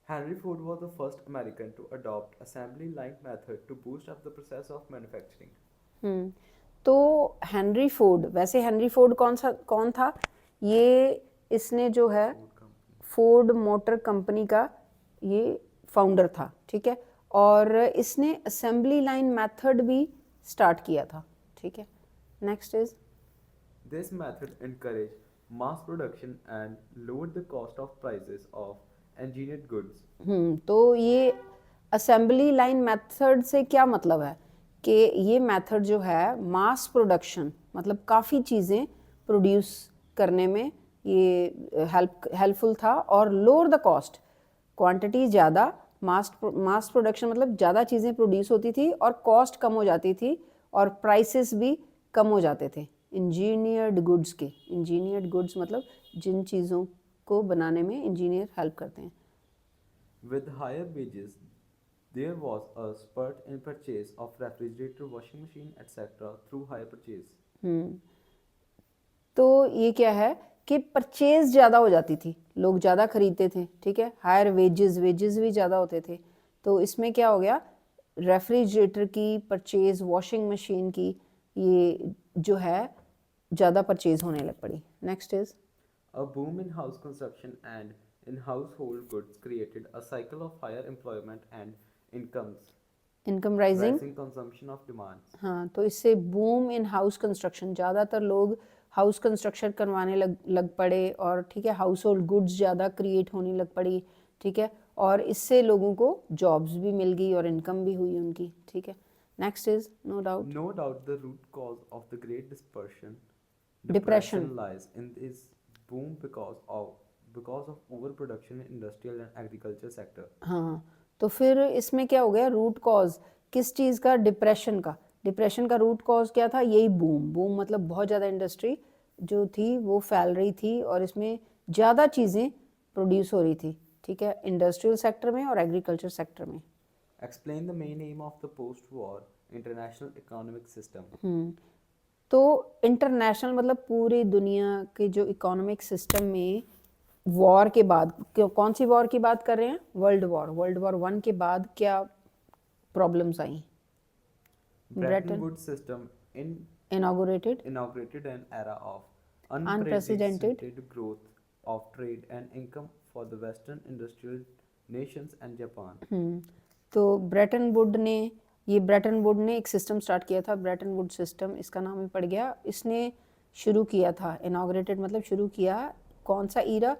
Henry Ford was the first American to adopt assembly line method to boost up the process of manufacturing. हम्म तो Henry Ford, वैसे Henry Ford कौन था ये? इसने जो है Ford company. Ford motor company का ये फाउंडर था, ठीक है। और इसने असेंबली लाइन मेथड भी स्टार्ट किया था, ठीक है। Next is This method encouraged mass production and lowered the cost of prices of engineered goods. तो ये असेंबली लाइन मेथड से क्या मतलब है कि ये मेथड जो है मास प्रोडक्शन, मतलब काफ़ी चीज़ें प्रोड्यूस करने में ये हेल्पफुल था, और लोअर द कॉस्ट, क्वांटिटी ज़्यादा, मास प्रोडक्शन मतलब ज़्यादा चीज़ें प्रोड्यूस होती थी और कॉस्ट कम हो जाती थी और प्राइसेस भी कम हो जाते थे इंजीनियर्ड गुड्स के। इंजीनियर्ड गुड्स मतलब जिन चीज़ों को बनाने में इंजीनियर हेल्प करते हैं। With higher wages, there was a spurt in purchase of refrigerator, washing machine, etc. through higher purchase. हम्म तो ये क्या है कि परचेज ज़्यादा हो जाती थी, लोग ज़्यादा खरीदते थे, ठीक है। हायर वेजेस, वेजेस भी ज़्यादा होते थे। तो इसमें क्या हो गया, रेफ्रिजरेटर की परचेज, वॉशिंग मशीन की, ये जो है ज़्यादा परचेज होने लग पड़ी। Next is A boom in house construction and in household goods created a cycle of higher employment and incomes, income rising. rising consumption of demands. हाँ, तो इससे बूम इन हाउस कंस्ट्रक्शन, ज़्यादातर लोग हाउस कंस्ट्रक्शन करवाने लग लग पड़े, और ठीक है, हाउस होल्ड गुड्स ज़्यादा क्रिएट होने लग पड़ी, ठीक है। और इससे लोगों को जॉब्स भी मिल गई और इनकम भी हुई उनकी, ठीक है। Next is no doubt No doubt the root cause of the Great Dispersion depression. depression lies in this boom because of overproduction in industrial and agriculture sector. हाँ, तो फिर इसमें क्या हो गया, रूट कॉज किस चीज़ का? डिप्रेशन का। डिप्रेशन का रूट कॉज क्या था? यही बूम। बूम मतलब बहुत ज़्यादा इंडस्ट्री जो थी वो फैल रही थी और इसमें ज़्यादा चीज़ें प्रोड्यूस हो रही थी, ठीक है, इंडस्ट्रियल सेक्टर में और एग्रीकल्चर सेक्टर में। Explain the main aim of the post-war international economic system. तो इंटरनेशनल मतलब पूरी दुनिया के जो इकोनॉमिक सिस्टम में वॉर के बाद, कौन सी वॉर की बात कर रहे हैं? वर्ल्ड वॉर 1 के बाद क्या प्रॉब्लम्स आई? Bretton Bretton Woods system inaugurated inaugurated an era of unprecedented. unprecedented growth of trade and income for the Western industrial nations and Japan. तो ब्रेटन वुड ने एक सिस्टम स्टार्ट किया था, ब्रेटन वुड सिस्टम, इसका नाम ही पड़ गया। इसने शुरू किया था, इनाग्रेटेड मतलब शुरू किया, कौन सा ईरा?